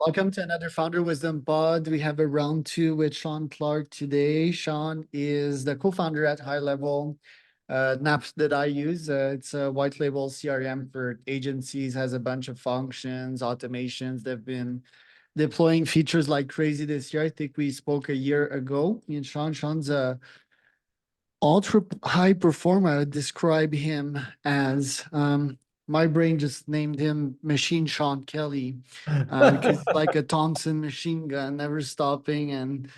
Welcome to another Founder Wisdom Pod. We have a round two with Shaun Clark today. Shaun is the co-founder at GoHighLevel, an app that I use. It's a white label CRM for agencies, has a bunch of functions, automations. They've been deploying features like crazy this year. I think we spoke a year ago. Me and Shaun. Shaun's a ultra high performer. I would describe him as my brain just named him Machine Sean Kelly because like a Thompson machine gun, never stopping and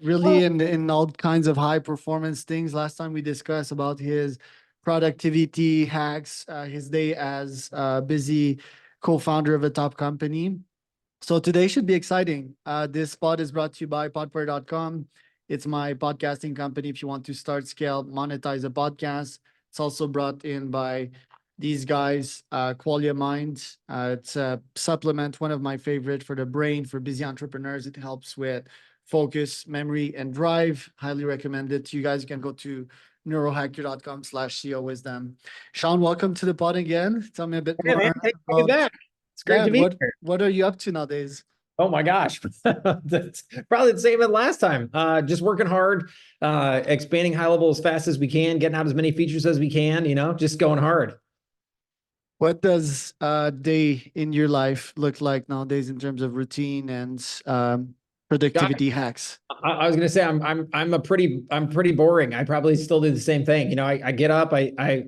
really in all kinds of high performance things. Last time we discussed about his productivity hacks, his day as a busy co-founder of a top company. So today should be exciting. This pod is brought to you by podper.com. It's my podcasting company. If you want to start, scale, monetize a podcast, it's also brought in by these guys, Qualia Mind. It's a supplement, one of my favorite for the brain, for busy entrepreneurs. It helps with focus, memory, and drive. Highly recommend it to you guys. You can go to neurohacker.com/CEO wisdom. Shaun, welcome to the pod again. Tell me a bit Yeah, man, more thanks for coming about, back. It's great yeah, to be what here. what are you up to nowadays? Oh my gosh. That's probably the same as last time. Just working hard, expanding high level as fast as we can, getting out as many features as we can, just going hard. What does a day in your life look like nowadays in terms of routine and Gosh, productivity hacks? I was gonna say I'm pretty boring. I probably still do the same thing. I get up, I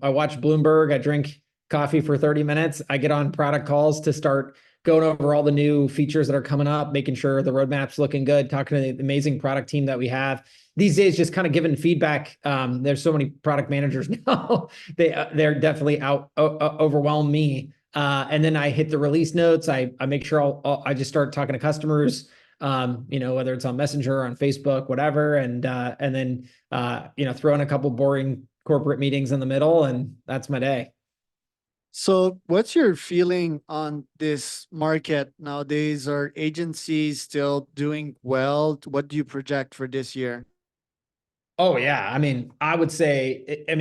watch Bloomberg, I drink coffee for 30 minutes, I get on product calls to start going over all the new features that are coming up, making sure the roadmap's looking good, talking to the amazing product team that we have. These days, just kind of giving feedback. There's so many product managers now. They're definitely overwhelm me. And then I hit the release notes. I make sure I just start talking to customers, whether it's on Messenger or on Facebook, whatever, and then throw in a couple boring corporate meetings in the middle, and that's my day. So, what's your feeling on this market nowadays? Are agencies still doing well? What do you project for this year? Oh yeah, I would say, I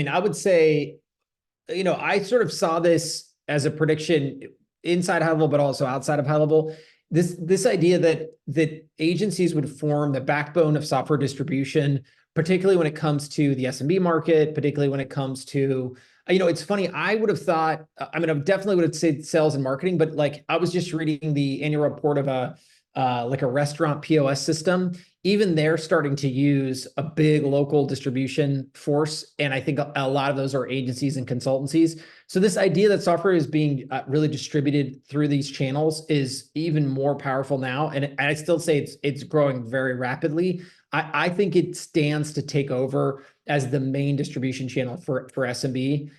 sort of saw this as a prediction inside high level, but also outside of high level. This idea that agencies would form the backbone of software distribution, particularly when it comes to the SMB market, particularly when it comes to, it's funny. I would have thought, I definitely would have said sales and marketing, but like I was just reading the annual report of like a restaurant POS system. Even they're starting to use a big local distribution force. And I think a lot of those are agencies and consultancies. So this idea that software is being really distributed through these channels is even more powerful now. And I still say it's growing very rapidly. I think it stands to take over as the main distribution channel for SMB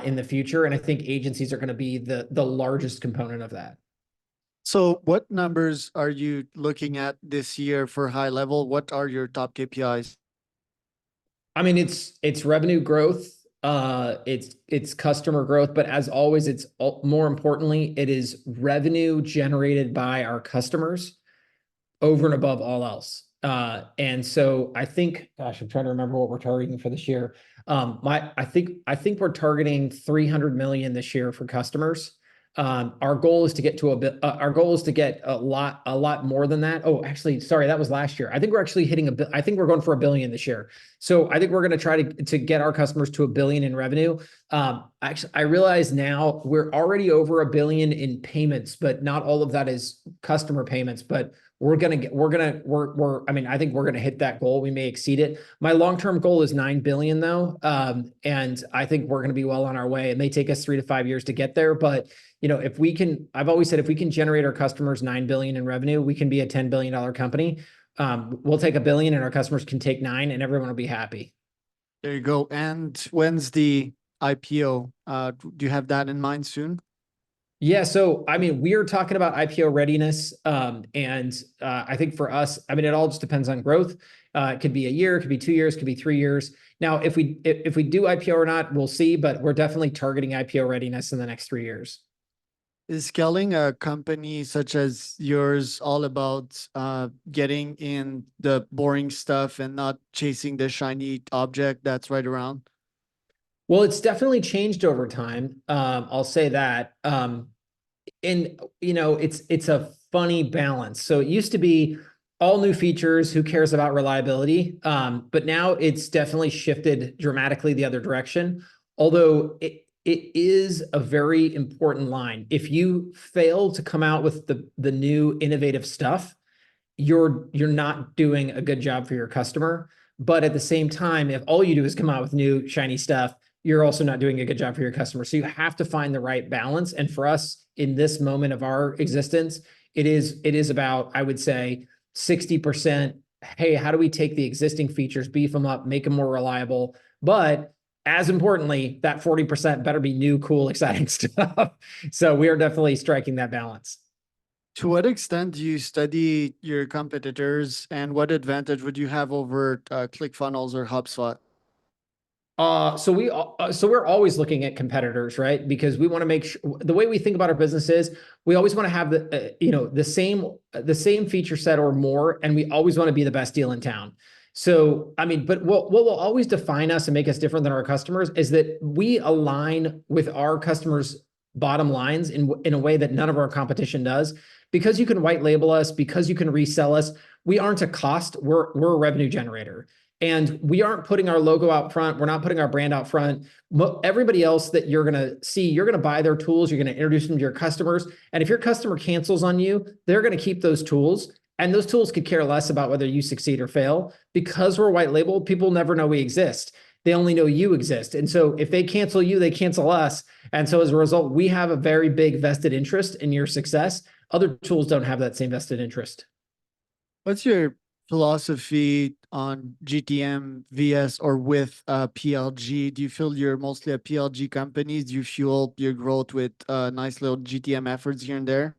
in the future. And I think agencies are going to be the largest component of that. So, what numbers are you looking at this year for high level? What are your top KPIs? It's revenue growth, it's customer growth, but as always, it's more importantly, it is revenue generated by our customers over and above all else. And so I think, gosh, I'm trying to remember what we're targeting for this year. I think we're targeting 300 million this year for customers. Our goal is to get to our goal is to get a lot more than that. Oh, actually, sorry, that was last year. I think we're actually hitting I think we're going for 1 billion this year. So I think we're going to try to get our customers to 1 billion in revenue. Actually, I realize now we're already over 1 billion in payments, but not all of that is customer payments. But I think we're going to hit that goal. We may exceed it. My long-term goal is 9 billion though. And I think we're going to be well on our way. It may take us 3 to 5 years to get there, but if we can, I've always said, if we can generate our customers 9 billion in revenue, we can be a $10 billion company. We'll take 1 billion and our customers can take 9 and everyone will be happy. There you go. And when's the IPO? Do you have that in mind soon? Yeah, so we are talking about IPO readiness, and I think for us, it all just depends on growth. It could be a year, it could be 2 years, it could be 3 years. Now, if we do IPO or not, we'll see, but we're definitely targeting IPO readiness in the next 3 years. Is scaling a company such as yours all about getting in the boring stuff and not chasing the shiny object that's right around? Well, it's definitely changed over time. I'll say that. and it's a funny balance. So it used to be all new features, who cares about reliability? But now it's definitely shifted dramatically the other direction. Although it is a very important line. If you fail to come out with the new innovative stuff, you're not doing a good job for your customer. But at the same time, if all you do is come out with new shiny stuff, you're also not doing a good job for your customer. So you have to find the right balance. And for us in this moment of our existence, it is about, I would say, 60%. Hey, how do we take the existing features, beef them up, make them more reliable? But as importantly, that 40% better be new, cool, exciting stuff. So we are definitely striking that balance. To what extent do you study your competitors, and what advantage would you have over ClickFunnels or HubSpot? So we're always looking at competitors, right? Because we want to make sure the way we think about our business is we always want to have the same feature set or more, and we always want to be the best deal in town. So I mean, but what will always define us and make us different than our customers is that we align with our customers' bottom lines in a way that none of our competition does. Because you can white label us, because you can resell us, we aren't a cost. We're a revenue generator. And we aren't putting our logo out front. We're not putting our brand out front. Everybody else that you're going to see, you're going to buy their tools. You're going to introduce them to your customers. And if your customer cancels on you, they're going to keep those tools. And those tools could care less about whether you succeed or fail. Because we're white label, people never know we exist. They only know you exist. And so if they cancel you, they cancel us. And so as a result, we have a very big vested interest in your success. Other tools don't have that same vested interest. What's your philosophy on GTM, VS, or with PLG? Do you feel you're mostly a PLG company? Do you fuel your growth with nice little GTM efforts here and there?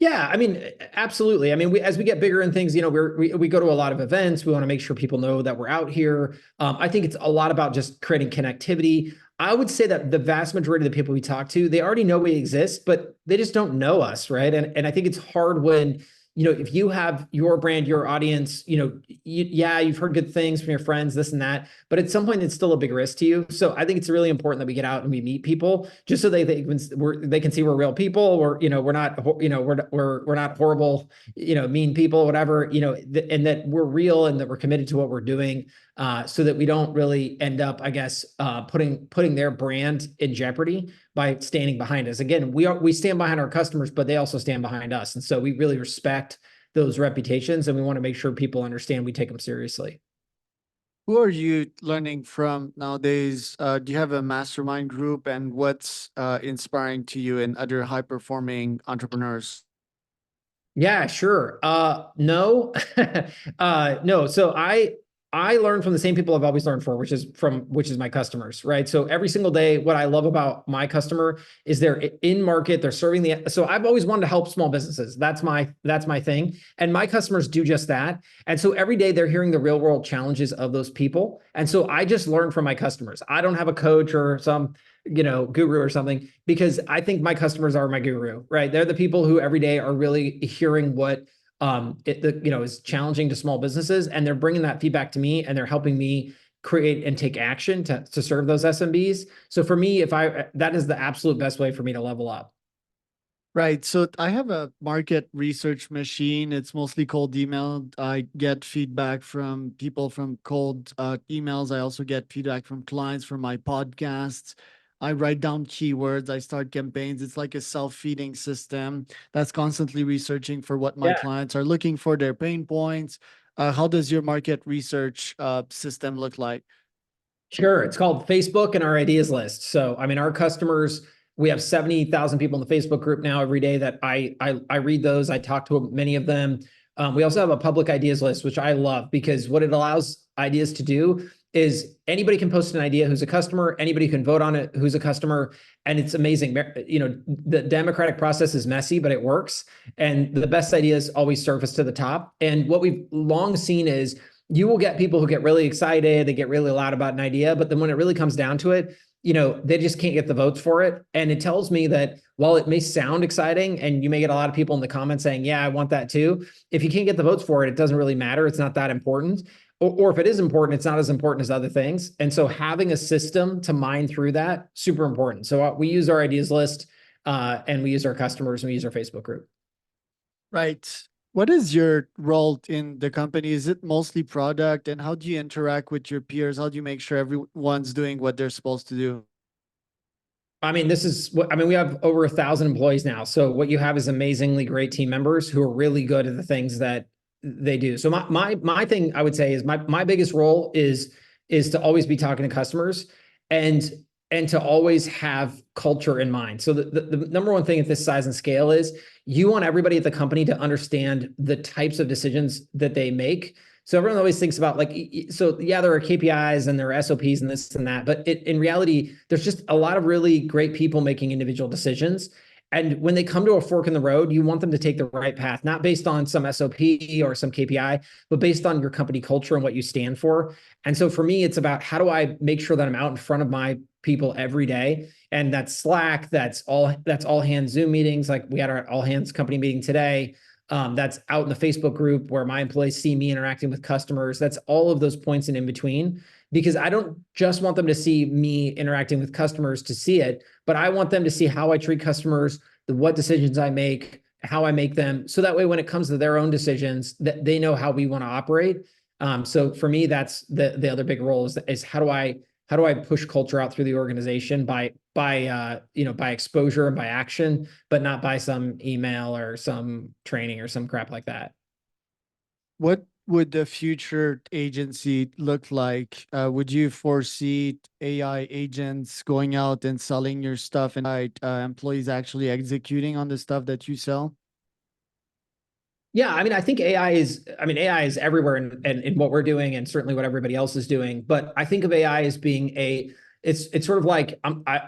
Yeah, I mean, absolutely. I mean, as we get bigger in things, we go to a lot of events. We want to make sure people know that we're out here. I think it's a lot about just creating connectivity. I would say that the vast majority of the people we talk to, they already know we exist, but they just don't know us, right? And I think it's hard when, if you have your brand, your audience, you've heard good things from your friends, this and that, but at some point it's still a big risk to you. So I think it's really important that we get out and we meet people just so they can see we're real people. We're not horrible, mean people, whatever, and that we're real and that we're committed to what we're doing, so that we don't really end up, I guess, putting their brand in jeopardy by standing behind us. Again, we stand behind our customers, but they also stand behind us. And so we really respect those reputations, and we want to make sure people understand we take them seriously. Who are you learning from nowadays? Do you have a mastermind group, and what's inspiring to you in other high-performing entrepreneurs? Yeah, sure. No, no. So I learn from the same people I've always learned which is my customers, right? So every single day, what I love about my customer is they're in market, they're serving so I've always wanted to help small businesses. That's my thing. And my customers do just that. And so every day they're hearing the real world challenges of those people. And so I just learn from my customers. I don't have a coach or some guru or something, because I think my customers are my guru, right? They're the people who every day are really hearing what is challenging to small businesses, and they're bringing that feedback to me, and they're helping me create and take action to serve those SMBs. So for me, that is the absolute best way for me to level up. Right. So I have a market research machine. It's mostly cold email. I get feedback from people from cold emails. I also get feedback from clients from my podcasts. I write down keywords. I start campaigns. It's like a self-feeding system that's constantly researching for what my Yeah, clients are looking for, their pain points. How does your market research system look like? sure. It's called Facebook and our ideas list. So, I mean, our customers, we have 70,000 people in the Facebook group now every day that I read those. I talk to many of them. We also have a public ideas list, which I love, because what it allows ideas to do is anybody can post an idea who's a customer, anybody can vote on it who's a customer, and it's amazing. The democratic process is messy, but it works, and the best ideas always surface to the top. And what we've long seen is you will get people who get really excited, they get really loud about an idea, but then when it really comes down to it, they just can't get the votes for it. And it tells me that while it may sound exciting and you may get a lot of people in the comments saying, yeah, I want that too, if you can't get the votes for it, it doesn't really matter. It's not that important. Or if it is important, it's not as important as other things. And so having a system to mine through that, super important. So we use our ideas list. and we use our customers and we use our Facebook group. Right. What is your role in the company? Is it mostly product, and how do you interact with your peers? How do you make sure everyone's doing what they're supposed to do? I mean, this is what I mean. We have over 1,000 employees now. So what you have is amazingly great team members who are really good at the things that they do. So my thing I would say is my biggest role is to always be talking to customers and and to always have culture in mind. So the number one thing at this size and scale is you want everybody at the company to understand the types of decisions that they make. So everyone always thinks about like, so yeah, there are KPIs and there are SOPs and this and that, but in reality, there's just a lot of really great people making individual decisions. And when they come to a fork in the road, you want them to take the right path, not based on some SOP or some KPI, but based on your company culture and what you stand for. And so for me, it's about how do I make sure that I'm out in front of my people every day. And that's Slack, that's all hands Zoom meetings. Like we had our all hands company meeting today. That's out in the Facebook group where my employees see me interacting with customers. That's all of those points and in between, because I don't just want them to see me interacting with customers to see it, but I want them to see how I treat customers, what decisions I make, how I make them. So that way, when it comes to their own decisions, that they know how we want to operate. So for me, that's the other big role is how do I push culture out through the organization by exposure and by action, but not by some email or some training or some crap like that. What would the future agency look like? Would you foresee AI agents going out and selling your stuff and employees actually executing on the stuff that you sell? Yeah, I mean, AI is everywhere in what we're doing and certainly what everybody else is doing. But I think of AI as being it's sort of like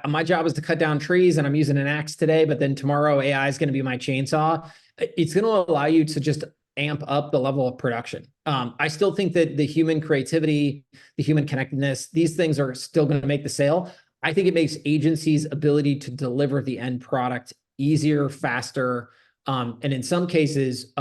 my job is to cut down trees and I'm using an axe today, but then tomorrow AI is going to be my chainsaw. It's going to allow you to just amp up the level of production. I still think that the human creativity, the human connectedness, these things are still going to make the sale. I think it makes agencies' ability to deliver the end product easier, faster, and in some cases,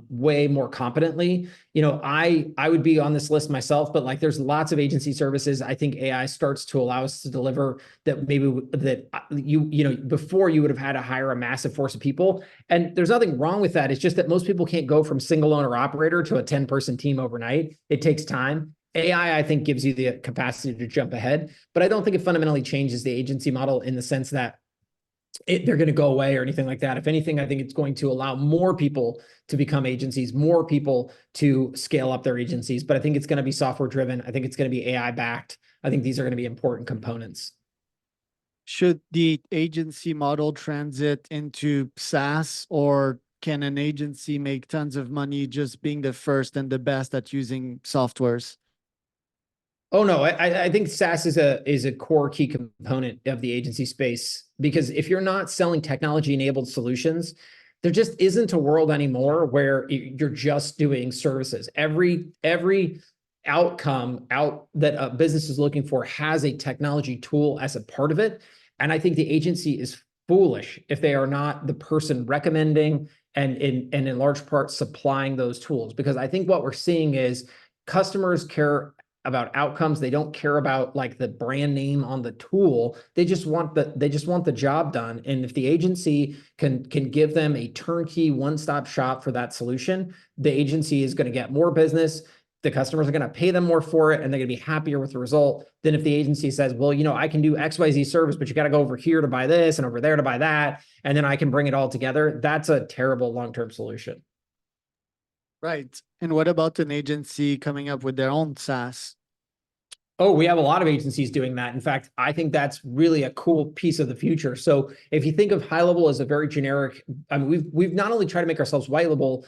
way more competently. I would be on this list myself, but like there's lots of agency services I think AI starts to allow us to deliver that maybe that before you would have had to hire a massive force of people. And there's nothing wrong with that. It's just that most people can't go from single owner operator to a 10-person team overnight. It takes time. AI, I think, gives you the capacity to jump ahead, but I don't think it fundamentally changes the agency model in the sense that they're going to go away or anything like that. If anything, I think it's going to allow more people to become agencies, more people to scale up their agencies. But I think it's going to be software driven. I think it's going to be AI backed. I think these are going to be important components. Should the agency model transit into SaaS, or can an agency make tons of money just being the first and the best at using softwares? Oh no, I think SaaS is a core key component of the agency space, because if you're not selling technology enabled solutions, there just isn't a world anymore where you're just doing services. Every outcome out that a business is looking for has a technology tool as a part of it. And I think the agency is foolish if they are not the person recommending and in large part supplying those tools, because I think what we're seeing is customers care about outcomes. They don't care about like the brand name on the tool. They just want the job done. And if the agency can give them a turnkey one-stop shop for that solution, the agency is going to get more business. The customers are going to pay them more for it, and they're going to be happier with the result than if the agency says, well, I can do XYZ service, but you got to go over here to buy this and over there to buy that, and then I can bring it all together. That's a terrible long-term solution. Right. And what about an agency coming up with their own SaaS? Oh, we have a lot of agencies doing that. In fact, I think that's really a cool piece of the future. So if you think of HighLevel as a very generic, I mean, we've not only tried to make ourselves white labelable,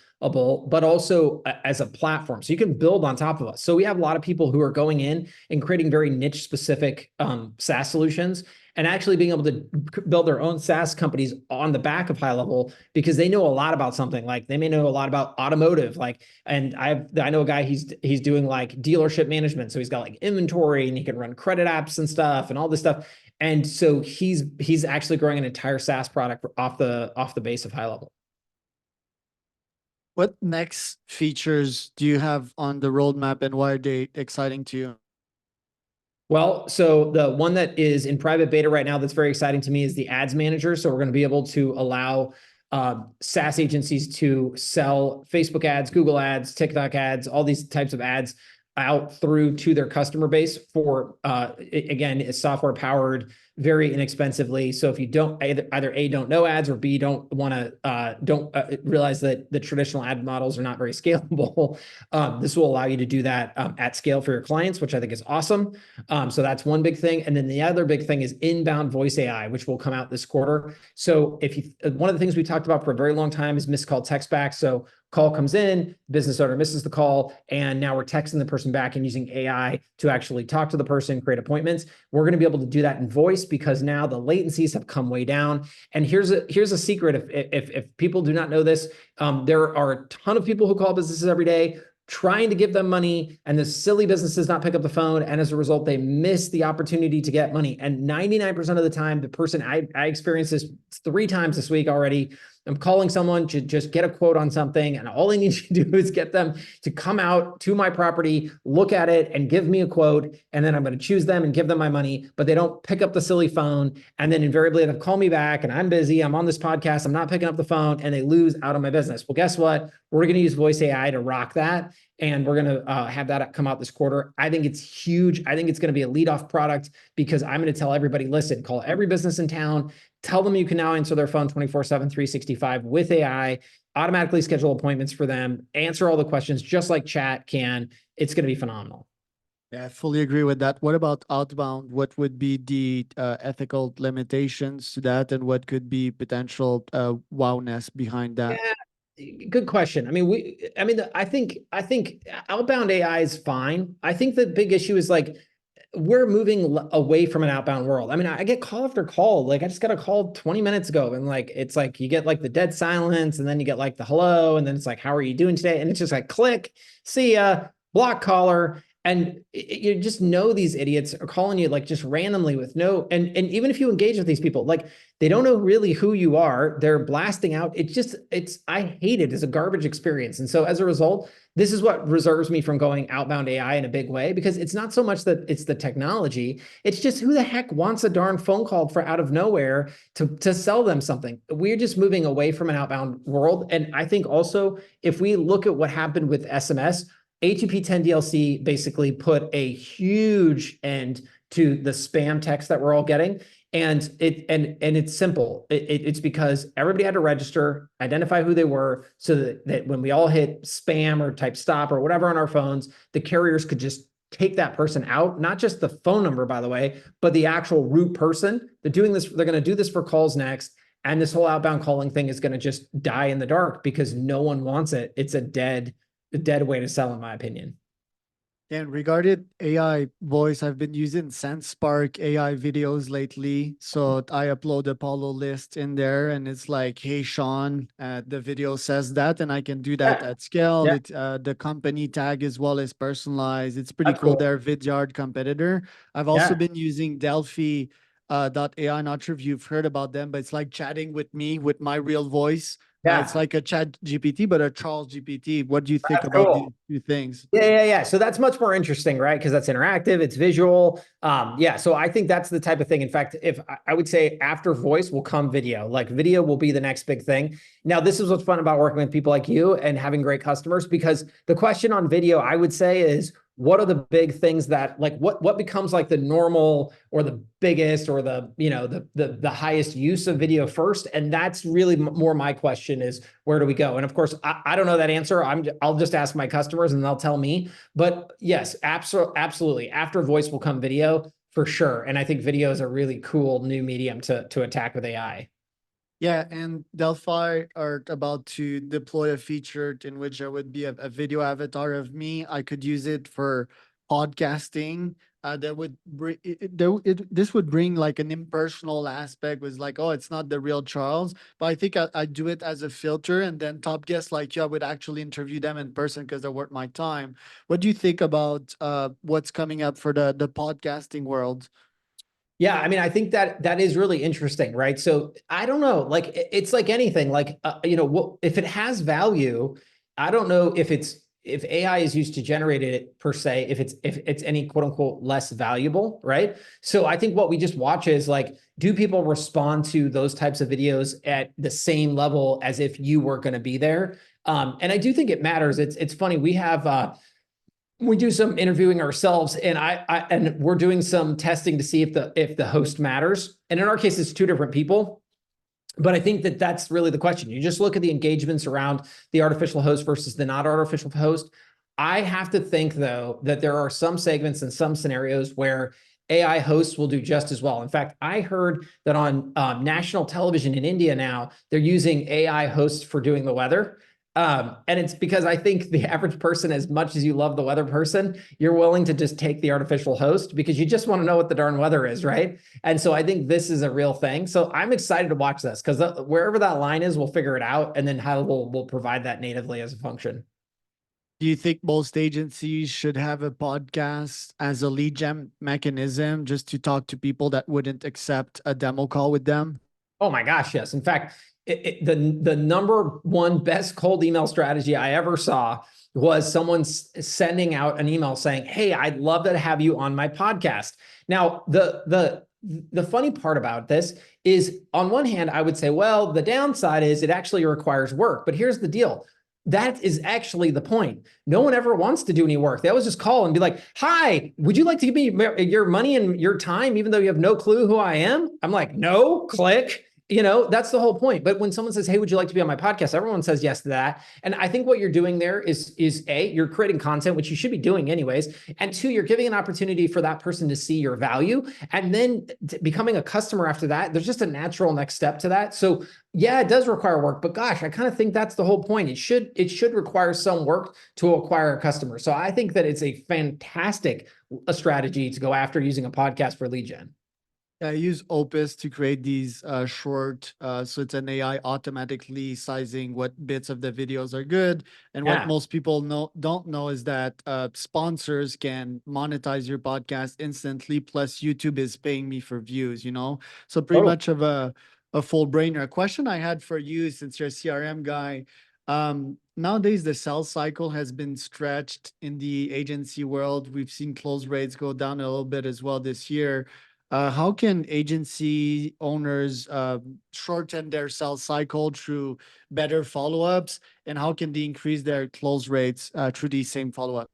but also as a platform. So you can build on top of us. So we have a lot of people who are going in and creating very niche specific SaaS solutions, and actually being able to build their own SaaS companies on the back of HighLevel, because they know a lot about something. Like they may know a lot about automotive, and I know a guy, he's doing like dealership management. So he's got like inventory and he can run credit apps and stuff and all this stuff. And so he's actually growing an entire SaaS product off the base of HighLevel. What next features do you have on the roadmap, and why are they exciting to you? Well, so the one that is in private beta right now that's very exciting to me is the ads manager. So we're going to be able to allow SaaS agencies to sell Facebook ads, Google ads, TikTok ads, all these types of ads out through to their customer base for again, is software powered very inexpensively. So if you don't either A, don't know ads, or B, don't want to don't realize that the traditional ad models are not very scalable, this will allow you to do that at scale for your clients, which I think is awesome. So that's one big thing. And then the other big thing is inbound voice AI, which will come out this quarter. So if you, one of the things we talked about for a very long time is missed call text back. So call comes in, business owner misses the call, and now we're texting the person back and using AI to actually talk to the person, create appointments. We're going to be able to do that in voice because now the latencies have come way down. And here's a secret: if people do not know this, there are a ton of people who call businesses every day trying to give them money, and the silly businesses not pick up the phone, and as a result they miss the opportunity to get money. And 99% of the time, the person, I experienced this 3 times this week already, I'm calling someone to just get a quote on something, and all I need to do is get them to come out to my property, look at it, and give me a quote, and then I'm going to choose them and give them my money, but they don't pick up the silly phone, and then invariably they'll call me back, and I'm busy, I'm on this podcast, I'm not picking up the phone, and they lose out on my business. Well, guess what? We're going to use voice AI to rock that, and we're going to have that come out this quarter. I think it's huge. I think it's going to be a lead-off product because I'm going to tell everybody, listen, call every business in town, tell them you can now answer their phone 24/7, 365 with AI, automatically schedule appointments for them, answer all the questions just like chat can. It's going to be phenomenal. Yeah, I fully agree with that. What about outbound? What would be the ethical limitations to that, and what could be potential wowness behind that? Yeah, good question. I mean, I think outbound AI is fine. I think the big issue is like we're moving away from an outbound world. I mean, I get call after call. Like I just got a call 20 minutes ago, and like it's like you get like the dead silence, and then you get like the hello, and then it's like, how are you doing today? And it's just like click, see ya, block caller. And you just know these idiots are calling you like just randomly with no, and even if you engage with these people, like they don't know really who you are. They're blasting out. I hate it as a garbage experience. And so as a result, this is what reserves me from going outbound AI in a big way, because it's not so much that it's the technology. It's just who the heck wants a darn phone call for out of nowhere to sell them something. We're just moving away from an outbound world. And I think also if we look at what happened with SMS, ATP 10 DLC basically put a huge end to the spam text that we're all getting. And it's simple. It's because everybody had to register, identify who they were, so that when we all hit spam or type stop or whatever on our phones, the carriers could just take that person out, not just the phone number, by the way, but the actual root person. They're doing this, they're going to do this for calls next. And this whole outbound calling thing is going to just die in the dark because no one wants it. It's a dead way to sell, in my opinion. And regarding AI voice, I've been using SenseSpark AI videos lately. So I upload Apollo list in there, and it's like, hey, Shaun, the video says that, and I can do that at scale. Yeah, It, the company tag as well is personalized. It's pretty that's cool. cool. They're a Vidyard competitor. I've also Yeah, been using Delphi .ai. Not sure if you've heard about them, but it's like chatting with me with my real voice. It's yeah, like a chat GPT, but a Charles GPT. What do you think that's about these cool. two things? Yeah. So that's much more interesting, right? Because that's interactive, it's visual. Yeah. So I think that's the type of thing. In fact, if I would say after voice will come video, like video will be the next big thing. Now, this is what's fun about working with people like you and having great customers, because the question on video, I would say, is what are the big things that like what becomes like the normal or the biggest or the the highest use of video first. And that's really more my question is, where do we go? And of course, I don't know that answer. I'll just ask my customers and they'll tell me. But yes, absolutely, after voice will come video for sure. And I think video is a really cool new medium to attack with AI. Yeah, and Delphi are about to deploy a feature in which there would be a video avatar of me. I could use it for podcasting. That would bring this would bring like an impersonal aspect. Was like, oh, it's not the real Charles, but I think I do it as a filter, and then top guests like you, I would actually interview them in person because they're worth my time. What do you think about what's coming up for the podcasting world? Yeah, I mean, I think that is really interesting, right? So I don't know, like it's like anything, like if it has value, I don't know if it's if AI is used to generate it per se, if it's any quote unquote less valuable, right? So I think what we just watch is like, do people respond to those types of videos at the same level as if you were going to be there? And I do think it matters. It's funny. We do some interviewing ourselves, and and we're doing some testing to see if the host matters. And in our case, it's two different people. But I think that that's really the question. You just look at the engagements around the artificial host versus the not artificial host. I have to think, though, that there are some segments and some scenarios where AI hosts will do just as well. In fact, I heard that on national television in India now, they're using AI hosts for doing the weather. And it's because I think the average person, as much as you love the weather person, you're willing to just take the artificial host because you just want to know what the darn weather is, right? And so I think this is a real thing. So I'm excited to watch this because wherever that line is, we'll figure it out, and then how we'll provide that natively as a function. Do you think most agencies should have a podcast as a lead gen mechanism just to talk to people that wouldn't accept a demo call with them? Oh my gosh, yes. In fact, the number one best cold email strategy I ever saw was someone sending out an email saying, "Hey, I'd love to have you on my podcast." Now, the funny part about this is, on one hand, I would say, well, the downside is it actually requires work. But here's the deal. That is actually the point. No one ever wants to do any work. They always just call and be like, "Hi, would you like to give me your money and your time, even though you have no clue who I am?" I'm like, "No," click. That's the whole point. But when someone says, "Hey, would you like to be on my podcast?" Everyone says yes to that. And I think what you're doing there is A, you're creating content, which you should be doing anyways. And two, you're giving an opportunity for that person to see your value. And then becoming a customer after that, there's just a natural next step to that. So yeah, it does require work, but gosh, I kind of think that's the whole point. It should require some work to acquire a customer. So I think that it's a fantastic strategy to go after using a podcast for lead gen. I use Opus to create these short, so it's an AI automatically sizing what bits of the videos are good. And what Yeah. most people don't know is that sponsors can monetize your podcast instantly. Plus, YouTube is paying me for views. So pretty Totally. much of a full brainer. A question I had for you, since you're a CRM guy. Nowadays, the sales cycle has been stretched in the agency world. We've seen close rates go down a little bit as well this year. How can agency owners shorten their sales cycle through better follow-ups, and how can they increase their close rates through these same follow-ups?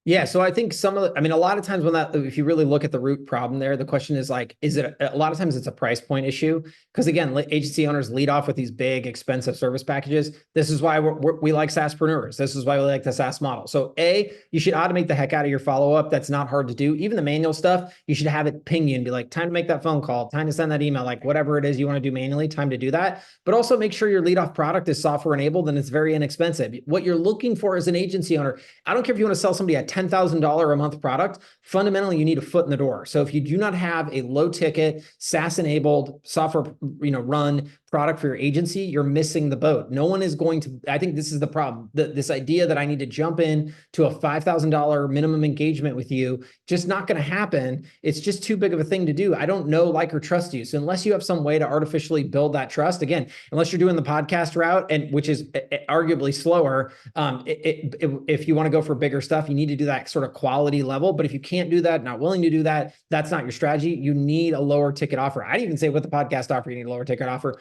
Yeah, so I think a lot of times if you really look at the root problem there, the question is like, is it a lot of times it's a price point issue? Because again, agency owners lead off with these big, expensive service packages. This is why we like SaaSpreneurs. This is why we like the SaaS model. So you should automate the heck out of your follow-up. That's not hard to do. Even the manual stuff, you should have it ping you and be like, time to make that phone call, time to send that email, like whatever it is you want to do manually, time to do that. But also make sure your lead off product is software enabled and it's very inexpensive. What you're looking for as an agency owner, I don't care if you want to sell somebody a $10,000 a month product, fundamentally you need a foot in the door. So if you do not have a low ticket, SaaS enabled software, run product for your agency, you're missing the boat. No one is going to, I think this is the problem. This idea that I need to jump in to a $5,000 minimum engagement with you, just not going to happen. It's just too big of a thing to do. I don't know, like, or trust you. So unless you have some way to artificially build that trust, again, unless you're doing the podcast route, and which is arguably slower, if you want to go for bigger stuff, you need to do that sort of quality level. But if you can't do that, not willing to do that, that's not your strategy. You need a lower ticket offer. I'd even say with the podcast offer, you need a lower ticket offer.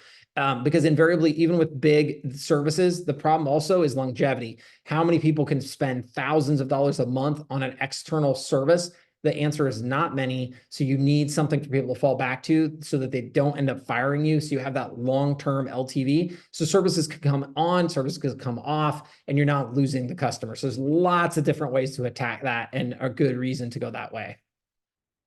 Because invariably, even with big services, the problem also is longevity. How many people can spend thousands of dollars a month on an external service? The answer is not many. So you need something for people to fall back to so that they don't end up firing you. So you have that long-term LTV. So services can come on, services can come off, and you're not losing the customer. So there's lots of different ways to attack that, and a good reason to go that way.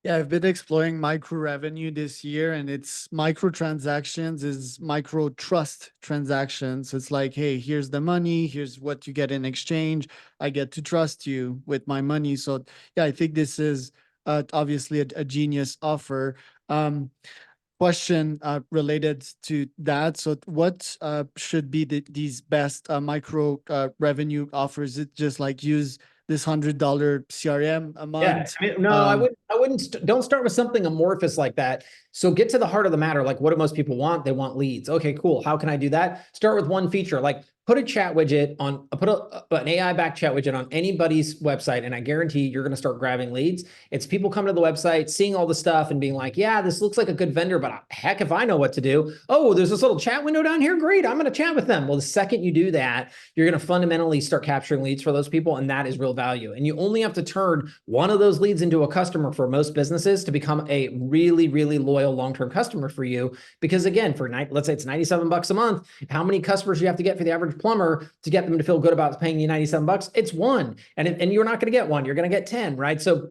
Yeah, I've been exploring micro revenue this year, and it's micro transactions is micro trust transactions. It's like, hey, here's the money, here's what you get in exchange. I get to trust you with my money. So yeah, I think this is obviously a genius offer. Question related to that. So what should be these best micro revenue offers? It just like use this $100 CRM a Yeah, month? no, I wouldn't, don't start with something amorphous like that. So get to the heart of the matter. Like, what do most people want? They want leads. Okay, cool. How can I do that? Start with one feature. Like, put a chat widget on, an AI-backed chat widget on anybody's website, and I guarantee you're going to start grabbing leads. It's people coming to the website, seeing all the stuff and being like, yeah, this looks like a good vendor, but heck if I know what to do. Oh, there's this little chat window down here. Great, I'm going to chat with them. Well, the second you do that, you're going to fundamentally start capturing leads for those people, and that is real value. And you only have to turn one of those leads into a customer for most businesses to become a really, really loyal long-term customer for you. Because again, let's say it's $97 a month. How many customers you have to get for the average plumber to get them to feel good about paying you $97? It's one. And you're not going to get one, you're going to get 10, right? So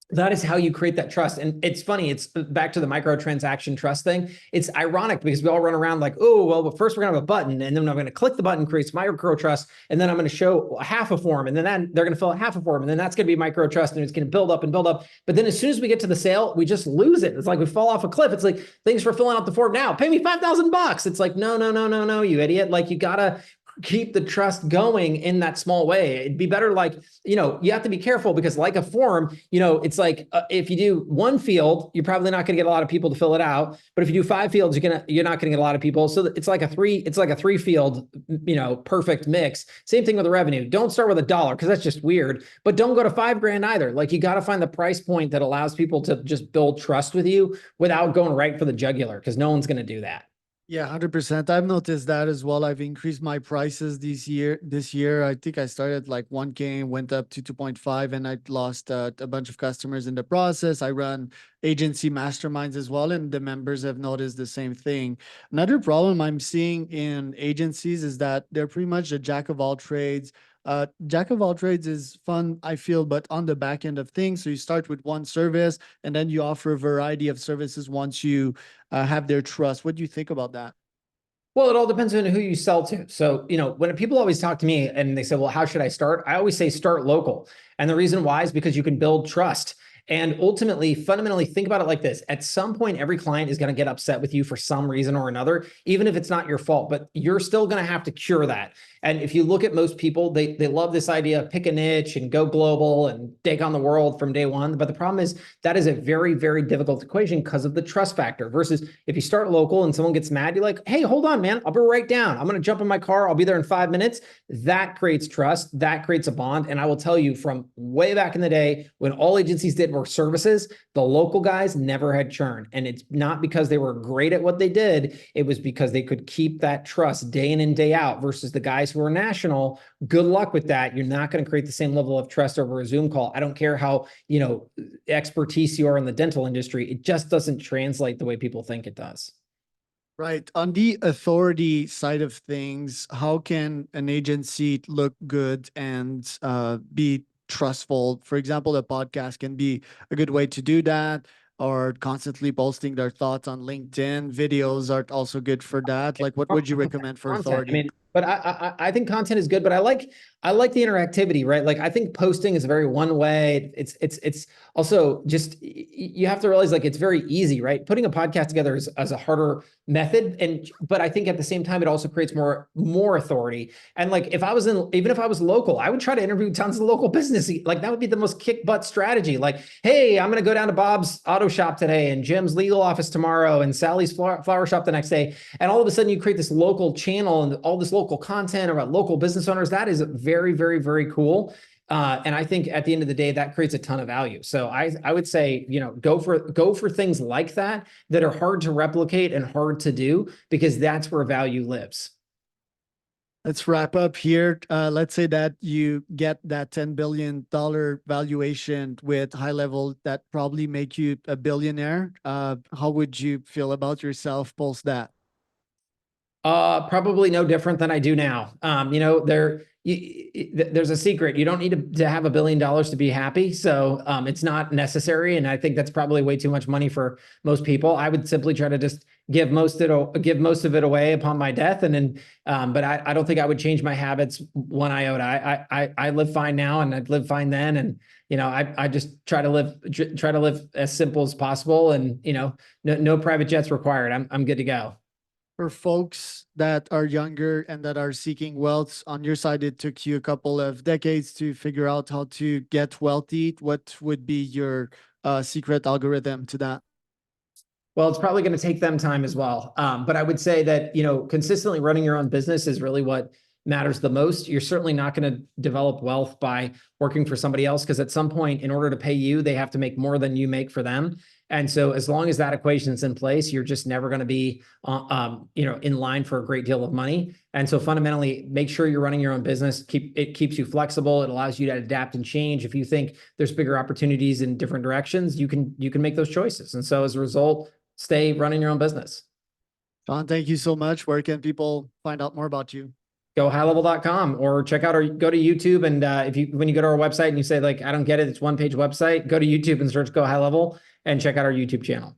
that is how you create that trust. And it's funny, it's back to the microtransaction trust thing. It's ironic because we all run around like, oh, well, but first we're gonna have a button, and then I'm gonna click the button, creates micro trust, and then I'm gonna show half a form, and then they're gonna fill out half a form, and then that's gonna be micro trust, and it's gonna build up and build up. But then as soon as we get to the sale, we just lose it. It's like we fall off a cliff. It's like, thanks for filling out the form now. Pay me $5,000. It's like, no, you idiot. Like, you gotta keep the trust going in that small way. It'd be better, like, you have to be careful, because like a form, it's like, if you do one field, you're probably not going to get a lot of people to fill it out. But if you do 5 fields, you're not going to get a lot of people. So it's like a 3 field, perfect mix. Same thing with the revenue. Don't start with $1, because that's just weird, but don't go to $5,000 either. Like, you got to find the price point that allows people to just build trust with you without going right for the jugular, because no one's going to do that. Yeah, 100%. I've noticed that as well. I've increased my prices this year. I think I started like 1K, went up to 2.5, and I lost a bunch of customers in the process. I run agency masterminds as well, and the members have noticed the same thing. Another problem I'm seeing in agencies is that they're pretty much a jack of all trades. Jack of all trades is fun, I feel, but on the back end of things. So you start with one service, and then you offer a variety of services once you have their trust. What do you think about that? Well, it all depends on who you sell to. So, when people always talk to me and they say, well, how should I start? I always say start local. And the reason why is because you can build trust. And ultimately, fundamentally, think about it like this. At some point, every client is going to get upset with you for some reason or another, even if it's not your fault, but you're still going to have to cure that. And if you look at most people, they love this idea of pick a niche and go global and take on the world from day one. But the problem is that is a very, very difficult equation because of the trust factor, versus if you start local and someone gets mad, you're like, hey, hold on, man, I'll be right down. I'm going to jump in my car. I'll be there in 5 minutes. That creates trust. That creates a bond. And I will tell you, from way back in the day, when all agencies did were services, the local guys never had churn. And it's not because they were great at what they did. It was because they could keep that trust day in and day out, versus the guys who are national. Good luck with that. You're not going to create the same level of trust over a Zoom call. I don't care how, expertise you are in the dental industry. It just doesn't translate the way people think it does. Right. On the authority side of things, how can an agency look good and be trustful? For example, a podcast can be a good way to do that, or constantly posting their thoughts on LinkedIn. Videos are also good for that. Like, what would you recommend for Content. authority? But I think content is good, but I like the interactivity, right? Like, I think posting is a very one way. It's also just, you have to realize, like, it's very easy, right? Putting a podcast together is a harder method, but I think at the same time it also creates more authority. And like, even if I was local, I would try to interview tons of local business. Like, that would be the most kick butt strategy. Like, hey, I'm going to go down to Bob's auto shop today, and Jim's legal office tomorrow, and Sally's flower shop the next day, and all of a sudden you create this local channel and all this local content about local business owners. That is very, very, very cool. And I think at the end of the day, that creates a ton of value. So I would say, go for things like that are hard to replicate and hard to do, because that's where value lives. Let's wrap up here. Let's say that you get that $10 billion valuation with HighLevel that probably make you a billionaire. How would you feel about yourself post that? Probably no different than I do now. There's a secret. You don't need to have $1 billion to be happy. So it's not necessary. And I think that's probably way too much money for most people. I would simply try to just give most of it away upon my death. And then, but I don't think I would change my habits one iota. I live fine now, and I'd live fine then. And, I just try to live as simple as possible, and, no private jets required. I'm good to go. For folks that are younger and that are seeking wealth, on your side, it took you a couple of decades to figure out how to get wealthy. What would be your secret algorithm to that? Well, it's probably going to take them time as well. But I would say that, consistently running your own business is really what matters the most. You're certainly not going to develop wealth by working for somebody else, because at some point, in order to pay you, they have to make more than you make for them. And so as long as that equation is in place, you're just never going to be, in line for a great deal of money. And so fundamentally, make sure you're running your own business. It keeps you flexible. It allows you to adapt and change. If you think there's bigger opportunities in different directions, you can make those choices. And so as a result, stay running your own business. Shaun, thank you so much. Where can people find out more about you? GoHighLevel.com, or check out go to YouTube. And when you go to our website and you say, like, I don't get it, it's one page website, go to YouTube and search Go High Level and check out our YouTube channel.